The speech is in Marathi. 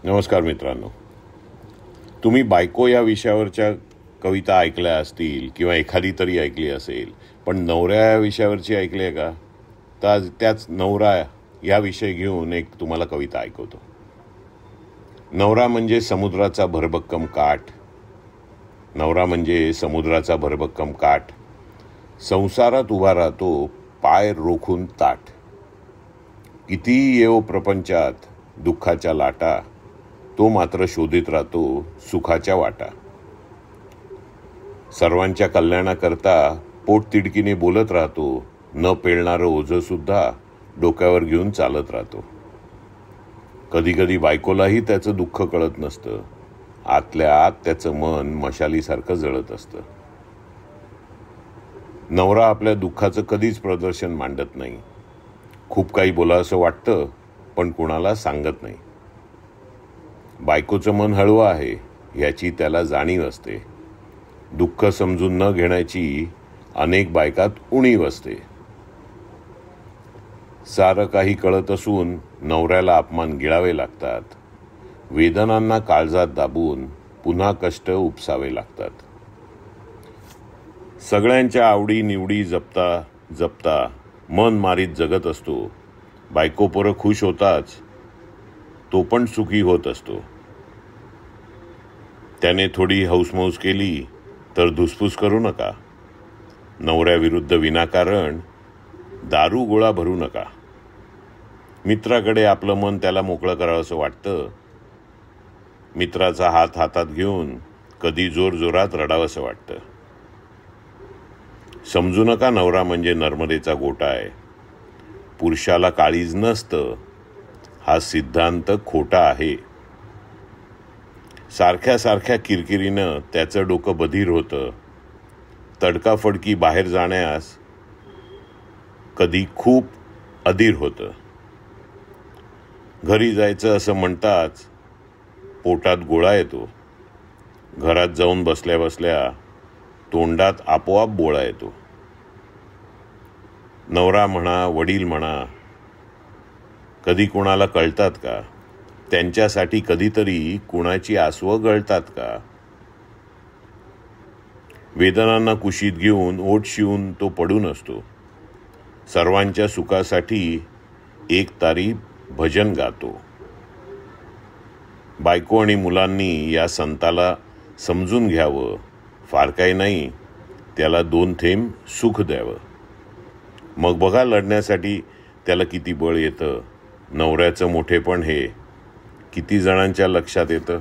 नमस्कार मित्रांनो. तुम्ही बायको या विषयावरच्या कविता ऐकल्या असतील किंवा एखादी तरी ऐकली असेल, पण नवऱ्या या विषयावरची ऐकली आहे का? तर आज त्याच नवरा या विषय घेऊन एक तुम्हाला कविता ऐकवतो. नवरा म्हणजे समुद्राचा भरभक्कम काठ. नवरा म्हणजे समुद्राचा भरभक्कम काठ. संसारात उभा राहतो पाय रोखून ताठ. किती येवो प्रपंचात दुःखाच्या लाटा, तो मात्र शोधित राहतो सुखाच्या वाटा. सर्वांच्या कल्याणाकरता पोटतिडकीने बोलत राहतो. न पेलणारं ओझं सुद्धा डोक्यावर घेऊन चालत राहतो. कधी कधी बायकोलाही त्याचं दुःख कळत नसतं. आतल्या आत त्याचं मन मशालीसारखं जळत असतं. नवरा आपल्या दुःखाचं कधीच प्रदर्शन मांडत नाही. खूप काही बोलावंसं वाटतं, पण कुणाला सांगत नाही. बायकोचं मन हळवं आहे याची त्याला जाणीव असते. दुःख समजून न घेण्याची अनेक बायकात उणीव असते. सारं काही कळत असून नवऱ्याला अपमान गिळावे लागतात. वेदनांना काळजात दाबून पुन्हा कष्ट उपसावे लागतात. सगळ्यांच्या आवडी निवडी जपता जपता मन मारीत जगत असतो. बायको पोरं खुश होताच तो पण सुखी होत असतो. त्याने थोडी हौसमौस केली तर धुसफूस करू नका. नवऱ्याविरुद्ध विनाकारण दारू गोळा भरू नका. मित्राकडे आपलं मन त्याला मोकळं करावंसं वाटतं. मित्राचा हात हातात घेऊन कधी जोरजोरात रडावंसं वाटतं. समजू नका नवरा म्हणजे नर्मदेचा गोटा आहे. पुरुषाला काळीज नसतं हा सिद्धांत खोटा आहे. सारख्या सारख्या किरकिरीनं त्याचं डोकं बधीर होतं. तडकाफडकी बाहेर जाण्यास कधी खूप अधीर होतं. घरी जायचं असं म्हणताच पोटात गोळा येतो. घरात जाऊन बसल्या बसल्या तोंडात आपोआप बोळा येतो. नवरा म्हणा वडील म्हणा कधी कुणाला कळतात का? त्यांच्यासाठी कधीतरी कुणाची आसवं गळतात का? वेदनांना कुशीत घेऊन ओठ शिवून तो पडून असतो. सर्वांच्या सुखासाठी एक तारी भजन गातो. बायको आणि मुलांनी या संताला समजून घ्यावं. फार काही नाही, त्याला 2 थेंब सुख द्यावं. मग बघा लढण्यासाठी त्याला किती बळ येतं. नवऱ्याचं मोठेपण हे किती जणांच्या लक्षात येतं.